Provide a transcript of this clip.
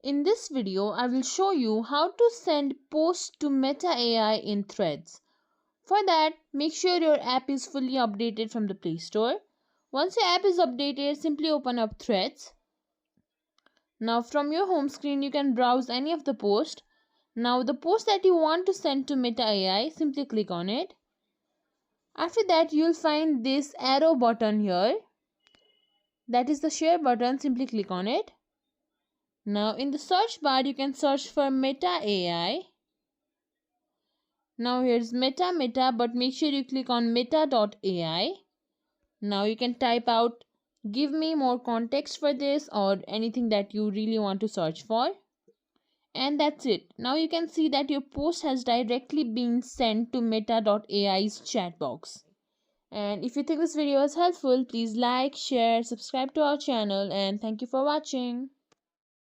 In this video, I will show you how to send posts to Meta AI in Threads. For that, make sure your app is fully updated from the Play Store. Once your app is updated, simply open up Threads. Now from your home screen, you can browse any of the posts. Now the post that you want to send to Meta AI, simply click on it. After that, you'll find this arrow button here. That is the share button, simply click on it. Now in the search bar, you can search for Meta AI. Now here's Meta, but make sure you click on meta.ai. Now you can type out give me more context for this or anything that you really want to search for. And that's it. Now you can see that your post has directly been sent to meta.ai's chat box. And if you think this video is helpful, please like, share, subscribe to our channel, and thank you for watching.